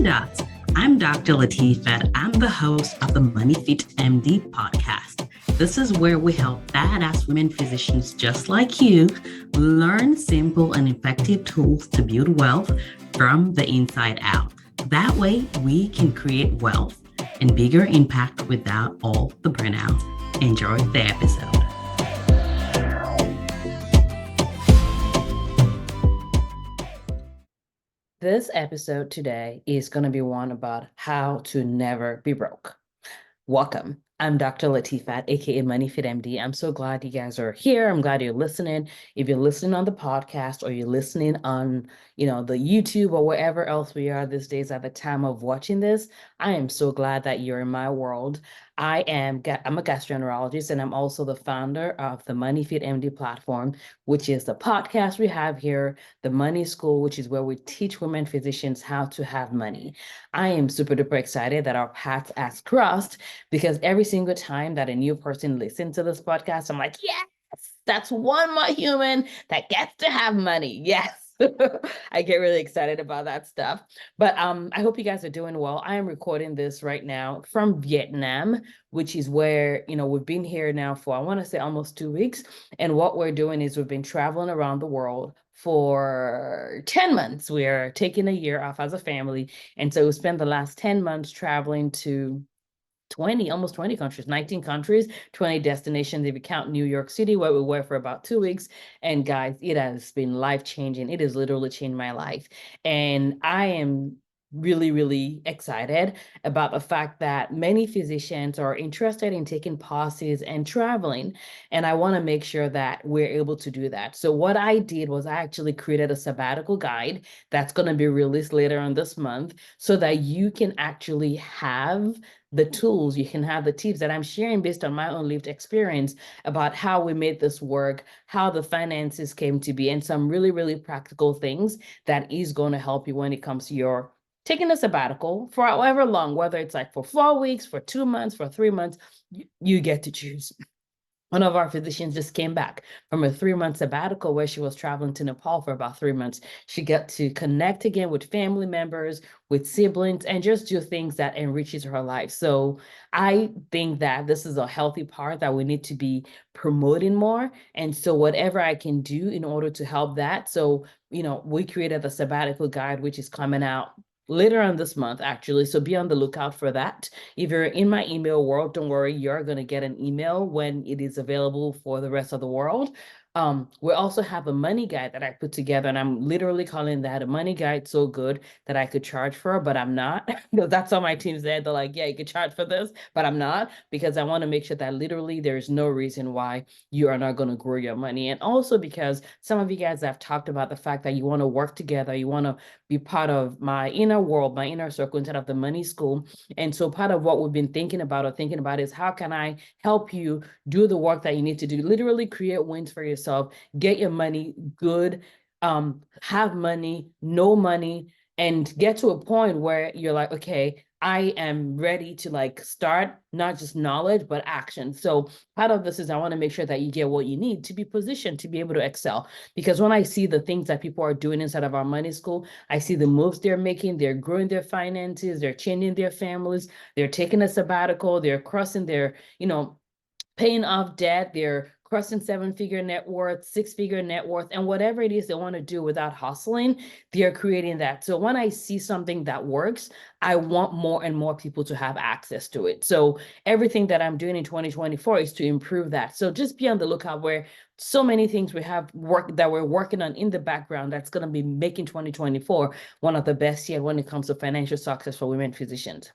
Dots. I'm Dr. Latifat. I'm the host of the Money Fit MD podcast. This is where we help badass women physicians just like you learn simple and effective tools to build wealth from the inside out. That way, we can create wealth and bigger impact without all the burnout. Enjoy the episode. This episode today is going to be one about how to never be broke. Welcome. I'm Dr. Latifat, aka Money Fit MD. I'm so glad you guys are here. I'm glad you're listening. If you're listening on the podcast or you're listening on, the YouTube or wherever else we are these days at the time of watching this, I am so glad that you're in my world. I'm a gastroenterologist, and I'm also the founder of the Money Fit MD platform, which is the podcast we have here, the Money School, which is where we teach women physicians how to have money. I am super duper excited that our paths has crossed, because every single time that a new person listens to this podcast, I'm like, yes, that's one more human that gets to have money. Yes. I get really excited about that stuff. But I hope you guys are doing well. I am recording this right now from Vietnam, which is where, we've been here now for, I want to say, almost 2 weeks. And what we're doing is we've been traveling around the world for 10 months. We're taking a year off as a family. And so we spent the last 10 months traveling to almost 20 countries, 19 countries, 20 destinations if you count New York City, where we were for about 2 weeks. And guys, it has been life-changing. It has literally changed my life. And I am really, really excited about the fact that many physicians are interested in taking pauses and traveling. And I want to make sure that we're able to do that. So what I did was I actually created a sabbatical guide that's going to be released later on this month so that you can actually have the tools, you can have the tips that I'm sharing based on my own lived experience about how we made this work, how the finances came to be, and some really, really practical things that is going to help you when it comes to your taking a sabbatical for however long, whether it's like for 4 weeks, for 2 months, for 3 months, you get to choose. One of our physicians just came back from a 3-month sabbatical where she was traveling to Nepal for about 3 months. She got to connect again with family members, with siblings, and just do things that enriches her life. So I think that this is a healthy part that we need to be promoting more. And so whatever I can do in order to help that. So, we created the sabbatical guide, which is coming out later on this month, actually. So be on the lookout for that. If you're in my email world, don't worry, you're going to get an email when it is available for the rest of the world. We also have a money guide that I put together, and I'm literally calling that a money guide so good that I could charge for, but I'm not. That's all my team said. They're like, yeah, you could charge for this, but I'm not, because I want to make sure that literally there's no reason why you are not going to grow your money. And also because some of you guys have talked about the fact that you want to work together, you want to be part of my inner world, my inner circle instead of the money school. And so part of what we've been thinking about is how can I help you do the work that you need to do, literally create wins for yourself, get your money good, have money, no money, and get to a point where you're like, okay, I am ready to start not just knowledge, but action. So part of this is I want to make sure that you get what you need to be positioned to be able to excel. Because when I see the things that people are doing inside of our money school, I see the moves they're making, they're growing their finances, they're changing their families, they're taking a sabbatical, they're crossing their, paying off debt, they're crossing 7-figure net worth, 6-figure net worth, and whatever it is they want to do without hustling, they're creating that. So when I see something that works, I want more and more people to have access to it. So everything that I'm doing in 2024 is to improve that. So just be on the lookout where so many things we have that we're working on in the background that's going to be making 2024 one of the best yet when it comes to financial success for women physicians.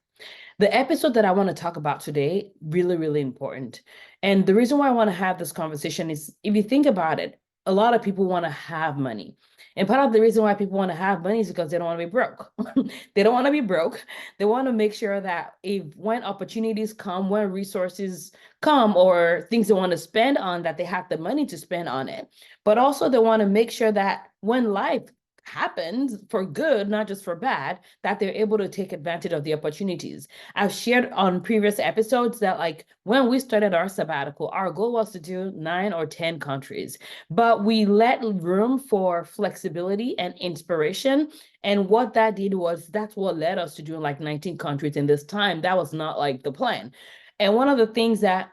The episode that I want to talk about today, really, really important. And the reason why I want to have this conversation is, if you think about it, a lot of people want to have money. And part of the reason why people want to have money is because they don't want to be broke. They don't want to be broke. They want to make sure that when opportunities come, when resources come, or things they want to spend on, that they have the money to spend on it. But also they want to make sure that when life happens for good, not just for bad, that they're able to take advantage of the opportunities. I've shared on previous episodes that like when we started our sabbatical, our goal was to do 9 or 10 countries, but we let room for flexibility and inspiration. And what that did was that's what led us to doing like 19 countries in this time. That was not like the plan. And one of the things that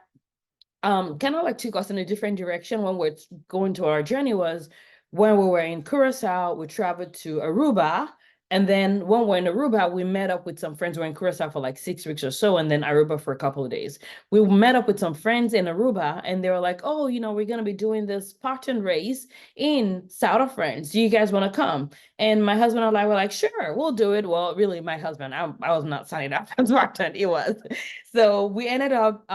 kind of like took us in a different direction when we're going to our journey was when we were in Curacao, we traveled to Aruba. And then when we're in Aruba, we met up with some friends. We're in Curacao for like 6 weeks or so, and then Aruba for a couple of days. We met up with some friends in Aruba, and they were like, "Oh, we're gonna be doing this Spartan race in South of France. Do you guys want to come?" And my husband and I were like, "Sure, we'll do it." Well, really, my husband, I was not signing up for Spartan. He was. So we ended up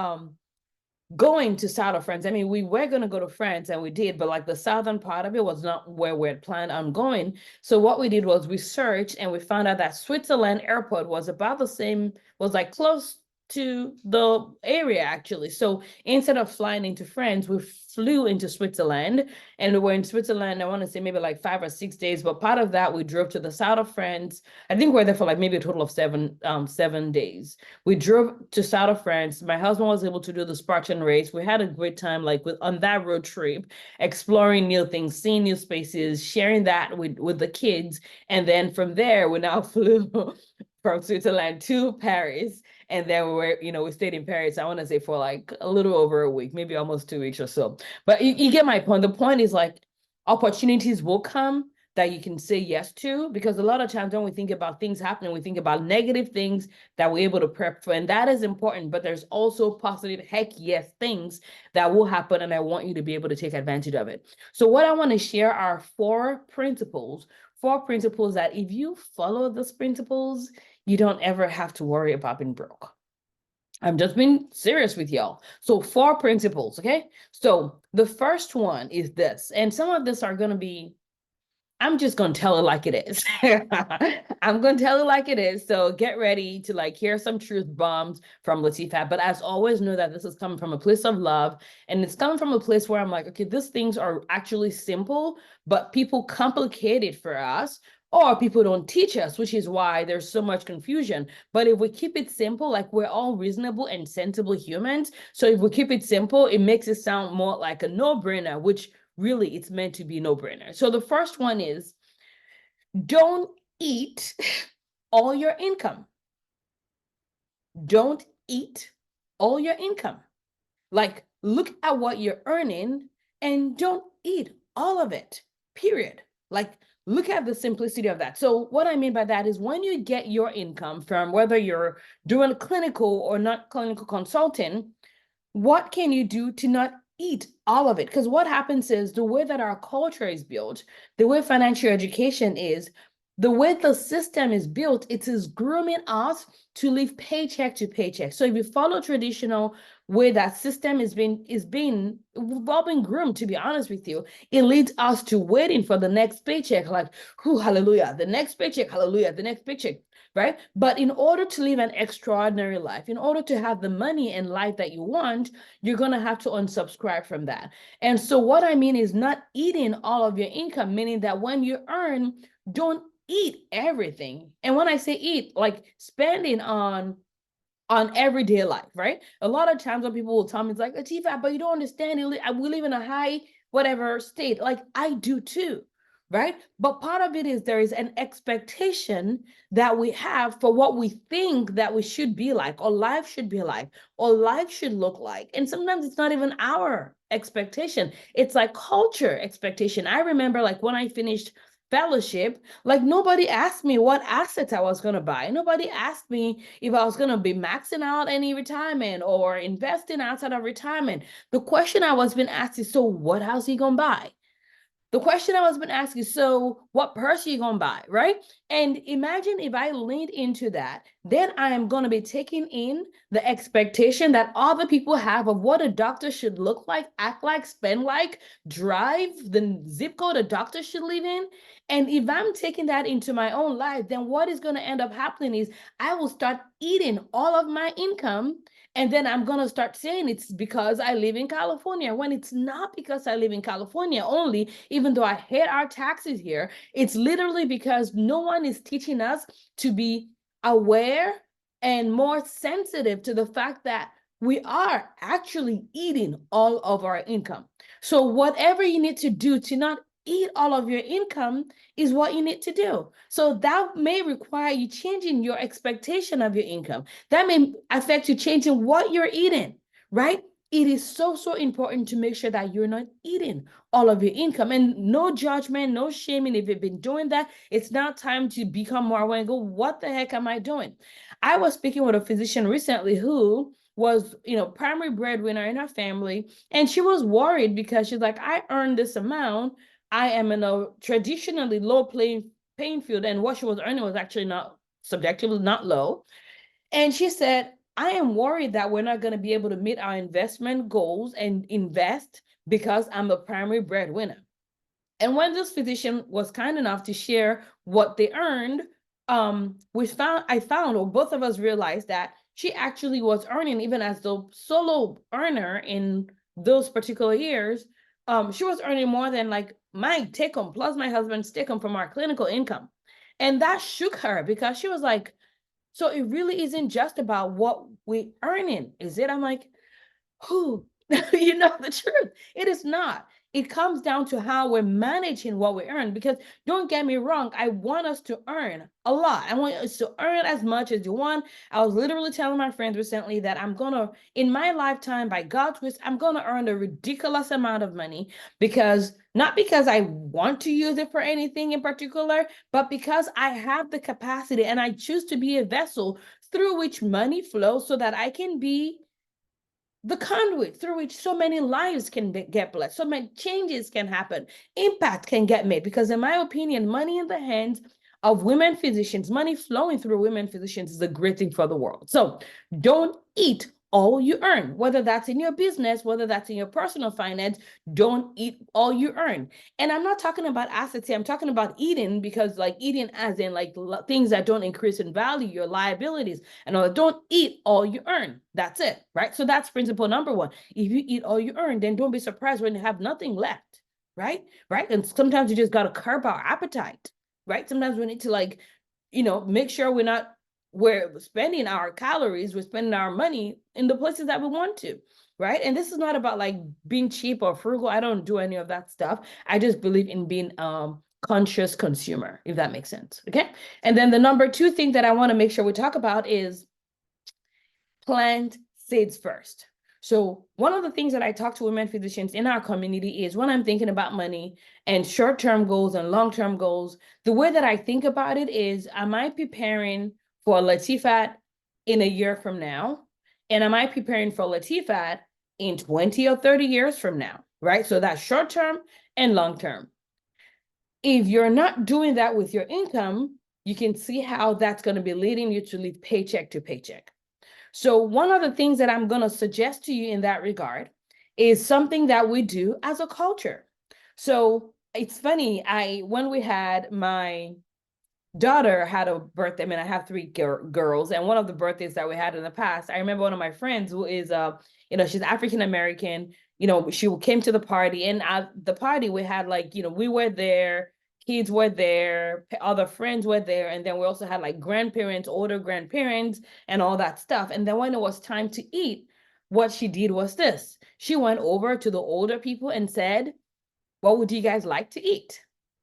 going to South of France. I mean, we were going to go to France and we did, but like the southern part of it was not where we had planned on going. So what we did was we searched and we found out that Switzerland airport was about the same, was like close to the area actually. So instead of flying into France, we flew into Switzerland and we were in Switzerland, I want to say maybe like 5 or 6 days, but part of that we drove to the south of France. I think we were there for like maybe a total of 7 days. We drove to south of France. My husband was able to do the Spartan race. We had a great time, like on that road trip, exploring new things, seeing new spaces, sharing that with the kids. And then from there, we now flew from Switzerland to Paris. And then we stayed in Paris, I want to say for like a little over a week, maybe almost 2 weeks or so. But you get my point. The point is like opportunities will come that you can say yes to, because a lot of times when we think about things happening, we think about negative things that we're able to prep for, and that is important, but there's also positive heck yes things that will happen, and I want you to be able to take advantage of it. So what I want to share are four principles that if you follow those principles, you don't ever have to worry about being broke. I'm just being serious with y'all. So 4 principles, okay? So the first one is this, and some of this are going to be, I'm just going to tell it like it is. I'm going to tell it like it is. So get ready to like hear some truth bombs from Latifah. But as always, know that this is coming from a place of love. And it's coming from a place where I'm like, okay, these things are actually simple, but people complicate it for us, or people don't teach us, which is why there's so much confusion. But if we keep it simple, like we're all reasonable and sensible humans. So if we keep it simple, it makes it sound more like a no-brainer, which really it's meant to be no-brainer. So the first one is don't eat all your income. Don't eat all your income. Like look at what you're earning and don't eat all of it, period. Like look at the simplicity of that. So what I mean by that is when you get your income from whether you're doing clinical or not clinical consulting, what can you do to not eat all of it? Because what happens is the way that our culture is built, the way financial education is, the way the system is built, it is grooming us to live paycheck to paycheck. So if you follow traditional way that system we've all been groomed, to be honest with you, it leads us to waiting for the next paycheck, like, whoo, hallelujah, the next paycheck, hallelujah, the next paycheck, right? But in order to live an extraordinary life, in order to have the money and life that you want, you're going to have to unsubscribe from that. And so what I mean is not eating all of your income, meaning that when you earn, don't eat everything. And when I say eat, like spending on everyday life, right? A lot of times when people will tell me, it's like, Latifah, but you don't understand. We live in a high whatever state. Like I do too, right? But part of it is there is an expectation that we have for what we think that we should be like, or life should be like, or life should look like. And sometimes it's not even our expectation. It's like culture expectation. I remember like when I finished fellowship, like nobody asked me what assets I was going to buy. Nobody asked me if I was going to be maxing out any retirement or investing outside of retirement. The question I was being asked is, so what house are you going to buy? The question I was been asking, so what purse are you going to buy, right? And imagine if I leaned into that, then I am going to be taking in the expectation that other people have of what a doctor should look like, act like, spend like, drive, the zip code a doctor should live in. And if I'm taking that into my own life, then what is going to end up happening is I will start eating all of my income And then I'm going to start saying it's because I live in California, when it's not because I live in California only, even though I hate our taxes here. It's literally because no one is teaching us to be aware and more sensitive to the fact that we are actually eating all of our income. So whatever you need to do to not eat all of your income is what you need to do. So that may require you changing your expectation of your income. That may affect you changing what you're eating, right? It is so, so important to make sure that you're not eating all of your income. And no judgment, no shaming. If you've been doing that, it's now time to become more aware and go, what the heck am I doing? I was speaking with a physician recently who was, primary breadwinner in her family. And she was worried because she's like, I earned this amount. I am in a traditionally low paying field. And what she was earning was actually not subjectively not low. And she said, I am worried that we're not going to be able to meet our investment goals and invest because I'm a primary breadwinner. And when this physician was kind enough to share what they earned, I found, or both of us realized that she actually was earning, even as the solo earner in those particular years, she was earning more than like my take home plus my husband's take home from our clinical income. And that shook her because she was like, so it really isn't just about what we earning, is it? I'm like, who the truth. It is not. It comes down to how we're managing what we earn. Because don't get me wrong, I want us to earn a lot. I want us to earn as much as you want. I was literally telling my friends recently that I'm gonna, in my lifetime, by God's grace, I'm gonna earn a ridiculous amount of money, because not because I want to use it for anything in particular, but because I have the capacity and I choose to be a vessel through which money flows so that I can be the conduit through which so many lives can get blessed, so many changes can happen, impact can get made. Because in my opinion, money in the hands of women physicians, money flowing through women physicians, is a great thing for the world. So don't eat all you earn, whether that's in your business, whether that's in your personal finance. Don't eat all you earn. And I'm not talking about assets here. I'm talking about eating, because like eating as in like things that don't increase in value, your liabilities and all. Don't eat all you earn. That's it, right? So that's principle number one. If you eat all you earn, then don't be surprised when you have nothing left, right? Right? And sometimes you just got to curb our appetite, right? Sometimes we need to make sure we're spending our calories, we're spending our money in the places that we want to, right? And this is not about like being cheap or frugal. I don't do any of that stuff. I just believe in being conscious consumer, if that makes sense. Okay. And then the number two thing that I want to make sure we talk about is plant seeds first. So one of the things that I talk to women physicians in our community is, when I'm thinking about money and short-term goals and long-term goals, the way that I think about it is, am I preparing for Latifat in a year from now? And am I preparing for Latifat in 20 or 30 years from now, right? So that's short-term and long-term. If you're not doing that with your income, you can see how that's going to be leading you to live paycheck to paycheck. So one of the things that I'm going to suggest to you in that regard is something that we do as a culture. So it's funny, when we had my daughter had a birthday. I mean, I have three girls, and one of the birthdays that we had in the past, I remember one of my friends who is, she's African American. She came to the party, and at the party we had we were there, kids were there, other friends were there, and then we also had like grandparents, older grandparents, and all that stuff. And then when it was time to eat, what she did was this: she went over to the older people and said, what would you guys like to eat?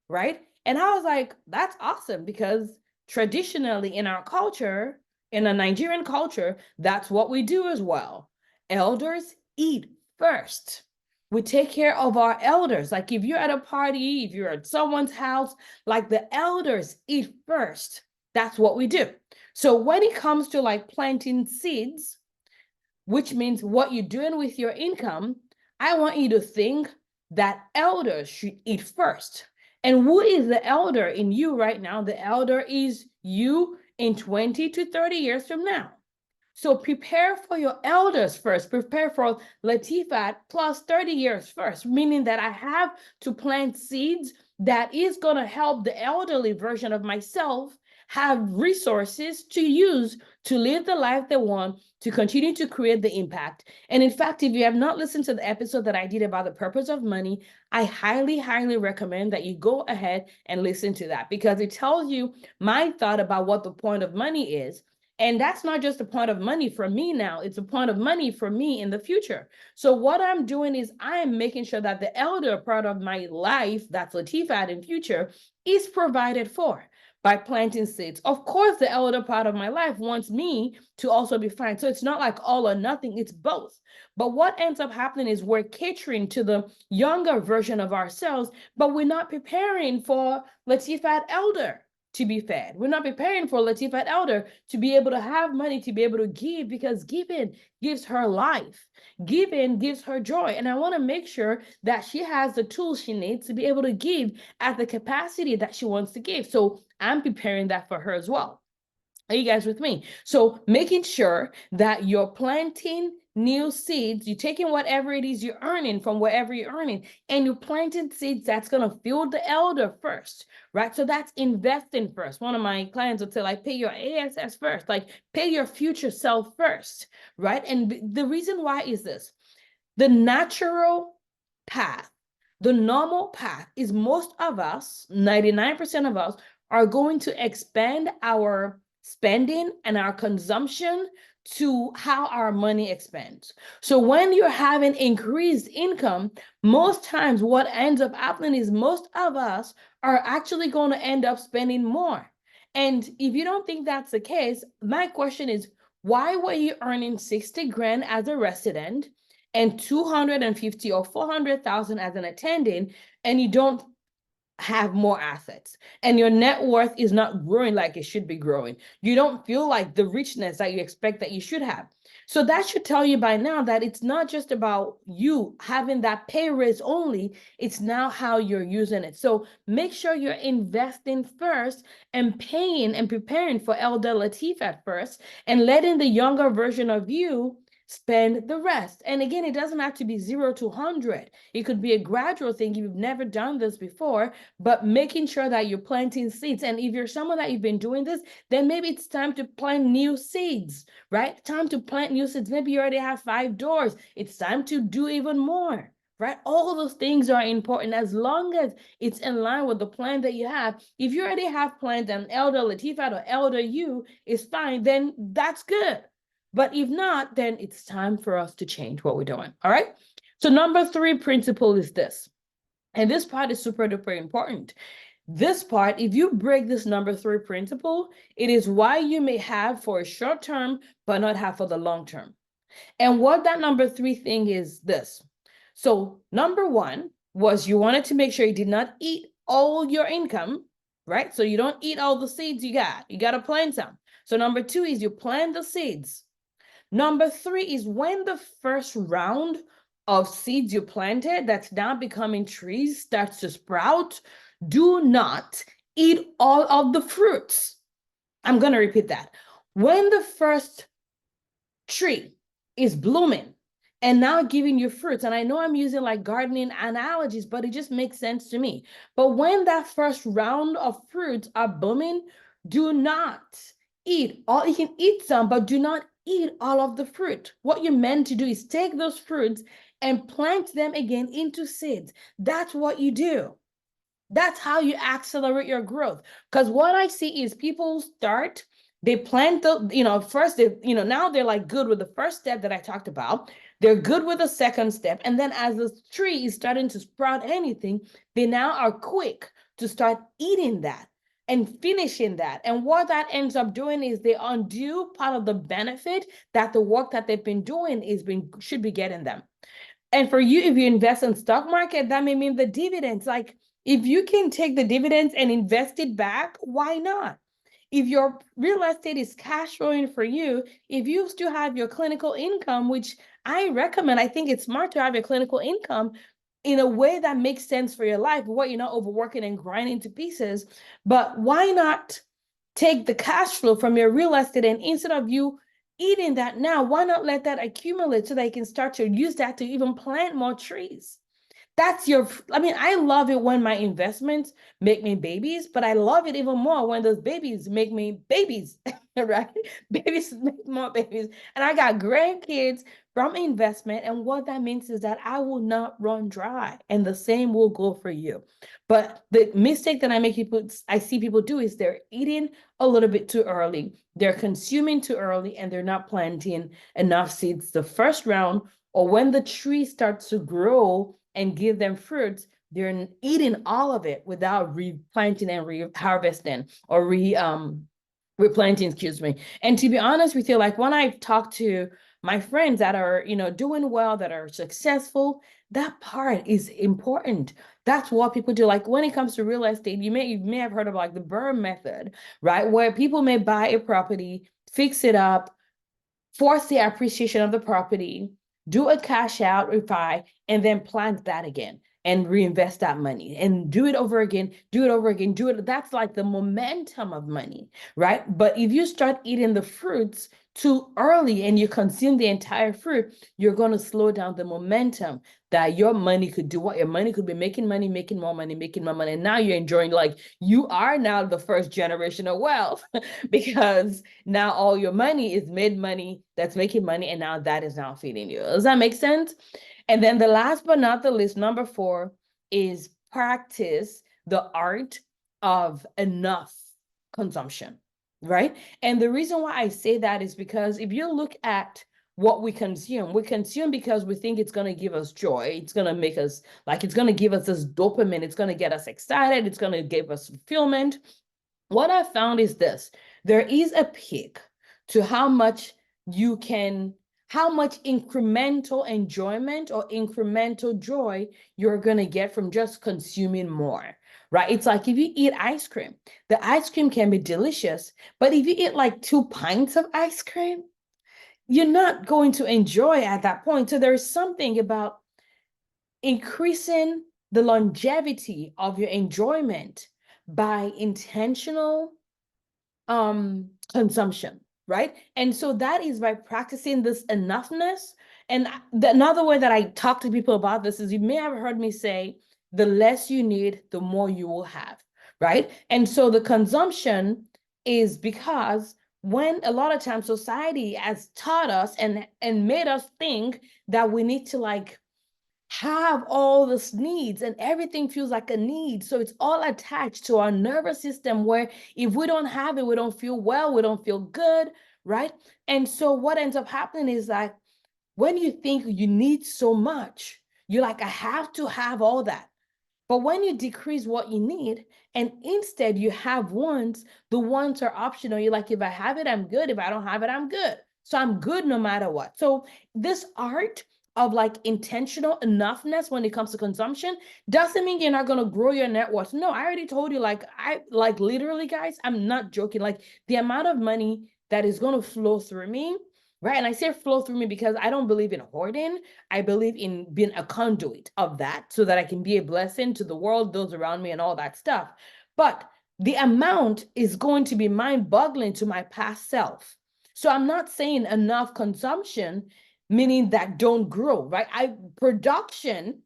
Right? And I was like, that's awesome, because traditionally in our culture, in a Nigerian culture, that's what we do as well. Elders eat first. We take care of our elders. Like if you're at a party, if you're at someone's house, like the elders eat first. That's what we do. So when it comes to like planting seeds, which means what you're doing with your income, I want you to think that elders should eat first. And who is the elder in you right now? The elder is you in 20 to 30 years from now. So prepare for your elders first. Prepare for Latifat plus 30 years first, meaning that I have to plant seeds that is going to help the elderly version of myself have resources to use to live the life they want, to continue to create the impact. And in fact, if you have not listened to the episode that I did about the purpose of money, I highly, highly recommend that you go ahead and listen to that, because it tells you my thought about what the point of money is. And that's not just a point of money for me now, it's a point of money for me in the future. So what I'm doing is I am making sure that the elder part of my life, that's Latifah in future, is provided for by planting seeds. Of course, the elder part of my life wants me to also be fine. So it's not like all or nothing, it's both. But what ends up happening is we're catering to the younger version of ourselves, but we're not preparing for Latifah elder to be fed. We're not preparing for Latifah elder to be able to have money, to be able to give, because giving gives her life. Giving gives her joy. And I want to make sure that she has the tools she needs to be able to give at the capacity that she wants to give. So I'm preparing that for her as well. Are you guys with me? So making sure that you're planting new seeds, you're taking whatever it is you're earning from wherever you're earning, and you're planting seeds that's going to fuel the elder first, right? So that's investing first. One of my clients would say, like, pay your ASS first, like pay your future self first, right? And the reason why is this: the natural path, the normal path is most of us, 99% of us, are going to expand our spending and our consumption to how our money expands. So when you're having increased income, most times what ends up happening is most of us are actually going to end up spending more. And if you don't think that's the case, my question is, why were you earning 60 grand as a resident and 250 or 400,000 as an attending, and you don't have more assets, and your net worth is not growing like it should be growing? You don't feel like the richness that you expect that you should have. So that should tell you by now that it's not just about you having that pay raise only, it's now how you're using it. So make sure you're investing first and paying and preparing for elder Latifah first, and letting the younger version of you spend the rest. And again, it doesn't have to be 0 to 100. It could be a gradual thing if you've never done this before, but making sure that you're planting seeds. And if you're someone that you've been doing this, then maybe it's time to plant new seeds, right? Time to plant new seeds. Maybe you already have 5 doors. It's time to do even more, right? All those things are important as long as it's in line with the plan that you have. If you already have planned an elder Latifah or elder you is fine, then that's good. But if not, then it's time for us to change what we're doing. All right. So number 3 principle is this. And this part is super duper important. This part, if you break this number 3 principle, it is why you may have for a short term, but not have for the long term. And what that number 3 thing is this. So number 1 was you wanted to make sure you did not eat all your income, right? So you don't eat all the seeds you got. You got to plant some. So number 2 is you plant the seeds. Number 3 is when the first round of seeds you planted that's now becoming trees starts to sprout, do not eat all of the fruits. I'm going to repeat that. When the first tree is blooming and now giving you fruits, and I know I'm using like gardening analogies, but it just makes sense to me. But when that first round of fruits are blooming, do not eat all. You can eat some, but do not eat all of the fruit. What you're meant to do is take those fruits and plant them again into seeds. That's what you do. That's how you accelerate your growth. Because what I see is people start, they plant the, first they, now they're like good with the first step that I talked about. They're good with the second step. And then as the tree is starting to sprout anything, they now are quick to start eating that and finishing that. And what that ends up doing is they undo part of the benefit that the work that they've been doing should be getting them. And for you, if you invest in stock market, that may mean the dividends. Like if you can take the dividends and invest it back, why not? If your real estate is cash flowing for you, if you still have your clinical income, which I recommend, I think it's smart to have your clinical income in a way that makes sense for your life, what you're not overworking and grinding to pieces. But why not take the cash flow from your real estate, and instead of you eating that now, why not let that accumulate so that you can start to use that to even plant more trees? That's I mean, I love it when my investments make me babies, but I love it even more when those babies make me babies, right? Babies make more babies. And I got grandkids from investment. And what that means is that I will not run dry. And the same will go for you. But the mistake that I see people do is they're eating a little bit too early. They're consuming too early and they're not planting enough seeds the first round, or when the tree starts to grow and give them fruits, they're eating all of it without replanting and re-harvesting or replanting, excuse me. And to be honest with you, like when I talk to my friends that are, doing well, that are successful, that part is important. That's what people do. Like when it comes to real estate, you may have heard of like the Burr method, right? Where people may buy a property, fix it up, force the appreciation of the property, do a cash out refi, and then plant that again and reinvest that money and do it over again, do it over again, do it. That's like the momentum of money, right? But if you start eating the fruits too early and you consume the entire fruit, you're going to slow down the momentum that your money could do. What your money could be making money, making more money, making more money. And now you're enjoying, like you are now the first generation of wealth because now all your money is made money that's making money, and now that is now feeding you. Does that make sense? And then the last but not the least, number 4 is practice the art of enough consumption, right? And the reason why I say that is because if you look at what we consume because we think it's going to give us joy. It's going to make us like, it's going to give us this dopamine. It's going to get us excited. It's going to give us fulfillment. What I found is this: there is a peak to how much incremental enjoyment or incremental joy you're going to get from just consuming more, right? It's like if you eat ice cream, the ice cream can be delicious, but if you eat like 2 pints of ice cream, you're not going to enjoy at that point. So there's something about increasing the longevity of your enjoyment by intentional consumption, right? And so that is by practicing this enoughness. And another way that I talk to people about this is, you may have heard me say, the less you need, the more you will have, right? And so the consumption is because when a lot of times society has taught us and made us think that we need to like have all these needs and everything feels like a need. So it's all attached to our nervous system, where if we don't have it, we don't feel well, we don't feel good, right? And so what ends up happening is like, when you think you need so much, you're like, I have to have all that. But when you decrease what you need and instead you have wants, the wants are optional. You're like, if I have it, I'm good. If I don't have it, I'm good. So I'm good no matter what. So this art of like intentional enoughness when it comes to consumption doesn't mean you're not going to grow your net worth. No, I already told you, like, I like literally, guys, I'm not joking. Like the amount of money that is going to flow through me, right? And I say flow through me because I don't believe in hoarding. I believe in being a conduit of that so that I can be a blessing to the world, those around me, and all that stuff. But the amount is going to be mind-boggling to my past self. So I'm not saying enough consumption, meaning that don't grow, right? Production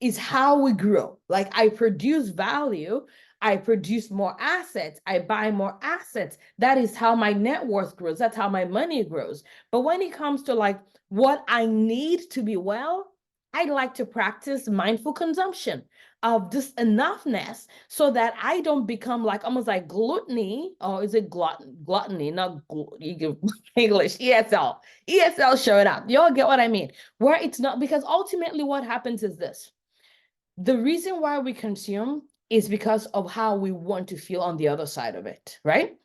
is how we grow. Like I produce value, I produce more assets, I buy more assets. That is how my net worth grows. That's how my money grows. But when it comes to like what I need to be well, I like to practice mindful consumption of this enoughness so that I don't become like almost like gluttony, or is it gluttony? Not English, ESL showing up. You all get what I mean? Where it's not, because ultimately what happens is this: the reason why we consume is because of how we want to feel on the other side of it, right?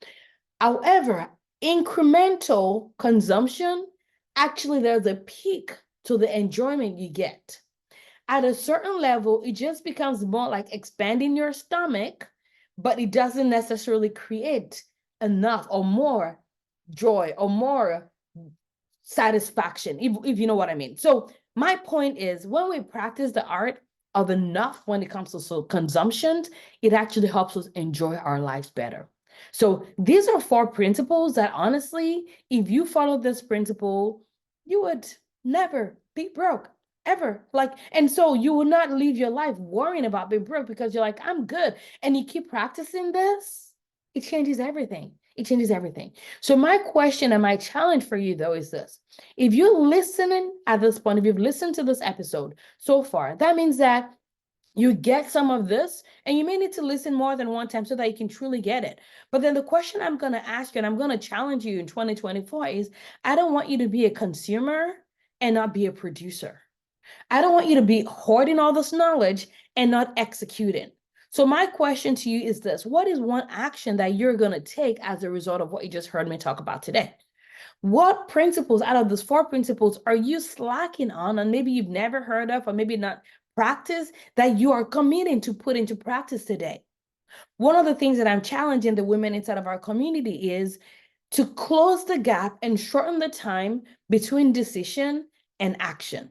However, incremental consumption, actually, there's a peak to the enjoyment you get. At a certain level, it just becomes more like expanding your stomach, but it doesn't necessarily create enough or more joy or more satisfaction, if you know what I mean. So my point is, when we practice the art of enough when it comes to consumption, it actually helps us enjoy our lives better. So these are 4 principles that honestly, if you follow this principle, you would never be broke. ever. Like, and so you will not live your life worrying about being broke because you're like, I'm good. And you keep practicing this, it changes everything. It changes everything. So my question and my challenge for you though is this. If you're listening at this point, if you've listened to this episode so far, that means that you get some of this, and you may need to listen more than one time so that you can truly get it. But then the question I'm going to ask you, and I'm going to challenge you in 2024 is, I don't want you to be a consumer and not be a producer. I don't want you to be hoarding all this knowledge and not executing. So my question to you is this: what is one action that you're going to take as a result of what you just heard me talk about today? What principles out of those four principles are you slacking on, and maybe you've never heard of, or maybe not practice, that you are committing to put into practice today? One of the things that I'm challenging the women inside of our community is to close the gap and shorten the time between decision and action.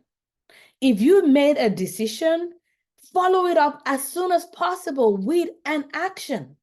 If you made a decision, follow it up as soon as possible with an action.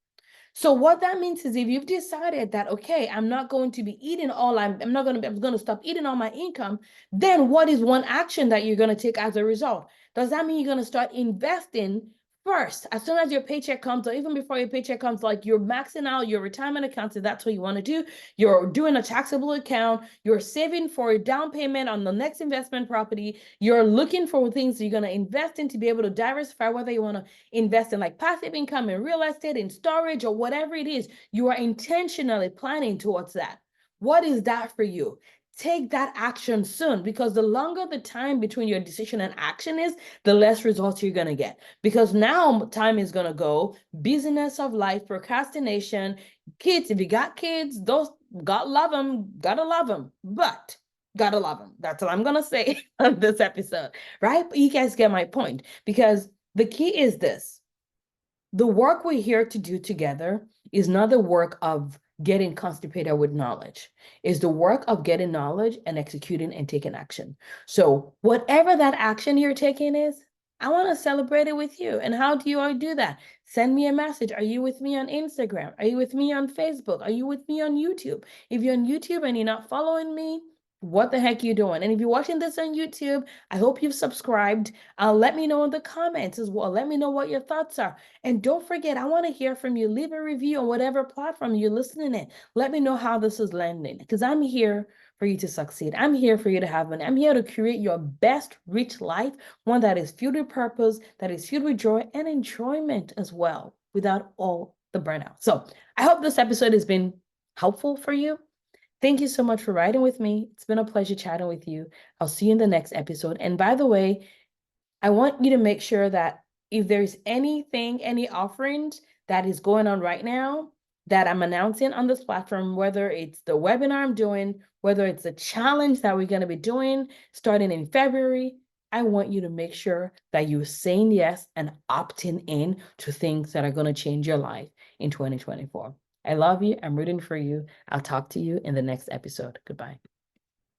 So what that means is if you've decided that, okay, I'm not going to be eating all I'm not going to, I'm going to stop eating all my income, then what is one action that you're going to take as a result? Does that mean you're going to start investing first, as soon as your paycheck comes, or even before your paycheck comes? Like, you're maxing out your retirement account if that's what you want to do. You're doing a taxable account. You're saving for a down payment on the next investment property. You're looking for things you're going to invest in to be able to diversify, whether you want to invest in like passive income, in real estate, in storage, or whatever it is. You are intentionally planning towards that. What is that for you? Take that action soon, because the longer the time between your decision and action is, the less results you're going to get. Because now time is going to go, busyness of life, procrastination, kids. If you got kids, those, God love them, gotta love them, but gotta love them. That's what I'm going to say on this episode, right? But you guys get my point, because the key is this: the work we're here to do together is not the work of getting constipated with knowledge. It's the work of getting knowledge and executing and taking action. So whatever that action you're taking is, I want to celebrate it with you. And how do you do that? Send me a message. Are you with me on Instagram? Are you with me on Facebook? Are you with me on YouTube? If you're on YouTube and you're not following me, what the heck are you doing? And if you're watching this on YouTube, I hope you've subscribed. Let me know in the comments as well. Let me know what your thoughts are. And don't forget, I want to hear from you. Leave a review on whatever platform you're listening in. Let me know how this is landing, because I'm here for you to succeed. I'm here for you to have money. I'm here to create your best rich life, one that is filled with purpose, that is filled with joy and enjoyment as well, without all the burnout. So I hope this episode has been helpful for you. Thank you so much for riding with me. It's been a pleasure chatting with you. I'll see you in the next episode. And by the way, I want you to make sure that if there's anything, any offerings that is going on right now that I'm announcing on this platform, whether it's the webinar I'm doing, whether it's a challenge that we're going to be doing starting in February, I want you to make sure that you're saying yes and opting in to things that are going to change your life in 2024. I love you. I'm rooting for you. I'll talk to you in the next episode. Goodbye.